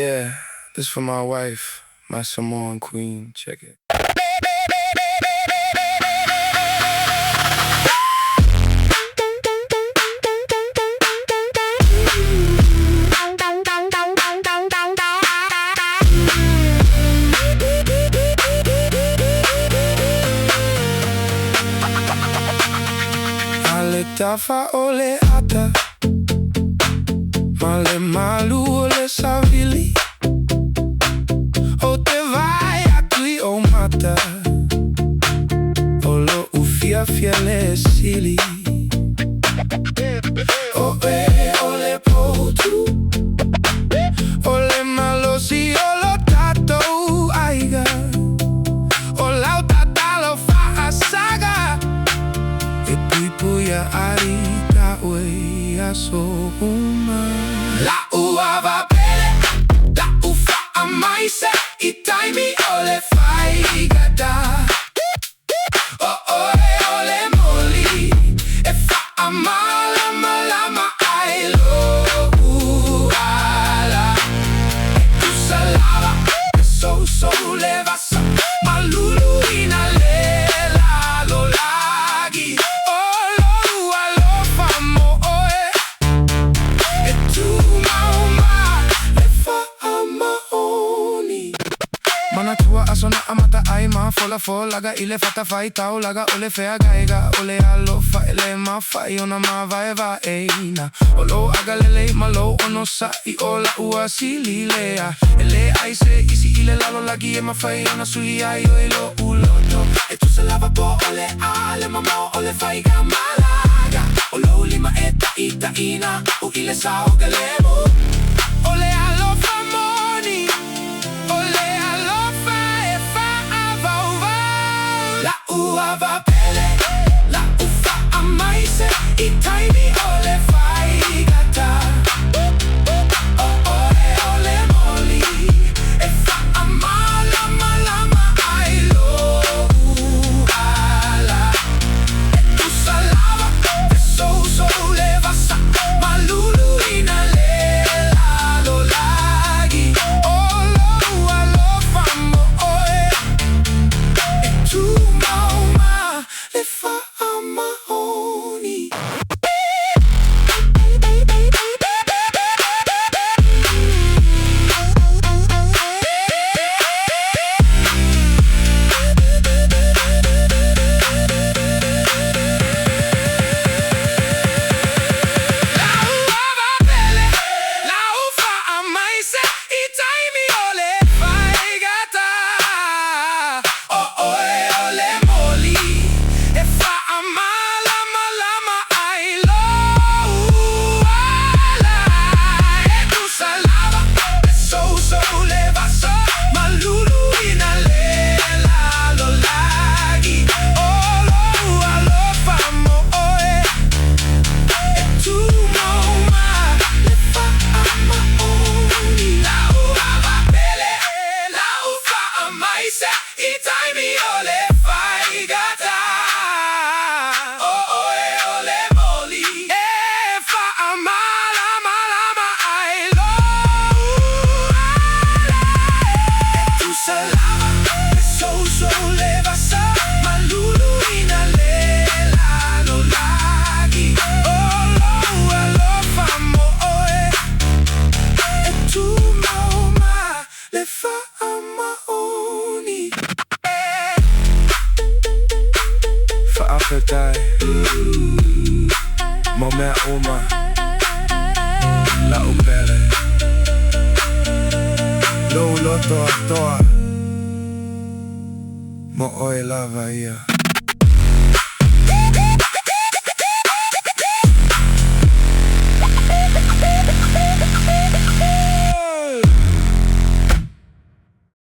Yeah, this for my wife, my Samoan queen. Check it. Ale tafa ole ata, male malu ole savili. O te vai atui o mata, olo ufia fiele sili. O ole potu, ole malosi olo tato aiga. O lau tatalo fa asaga. E puipuia ari ta ue aso uma. La Ava Pele, la ufa amaise, I taimi ole fai gada. Ole moli, e fa amala malama ailo uala. E tu salava, e so levasa, malulu ina lela lo lagi. Olo alo famo oe, e tu mauma le fa amaoni. Mana tua asona amata ai ma fola laga ile fata fai tau laga ole fea gaiga ole alo fa ele ma fai ona ma va eina olo agalele malo ono sa I ola ua sililea ele ai se isi ile lalo lagi e ma fai ona sui ai o ilo uloto e tu se lava po ole ale mamo ole fai ga malaga olo lima eta ita ina u ile sa o galemu ole alo famoni ole alo fa e fa avauva la Ava Pele la ufa amaise I taimi ole fai gata ole moli e fa amala malama ailo uala e tu salava e so levasa malulu ina lela lo lagi olo alo famo oe e tu mauma le fa amaoni. I taimi ole fai gata ole moli e fa amala malama ailo e tu salava e so levasa malulu ina lela lo lagi alo famo oe e tu mauma le fa amaoni. Fa'afetai Momea uma La upele Lo toa Mo oe lava ia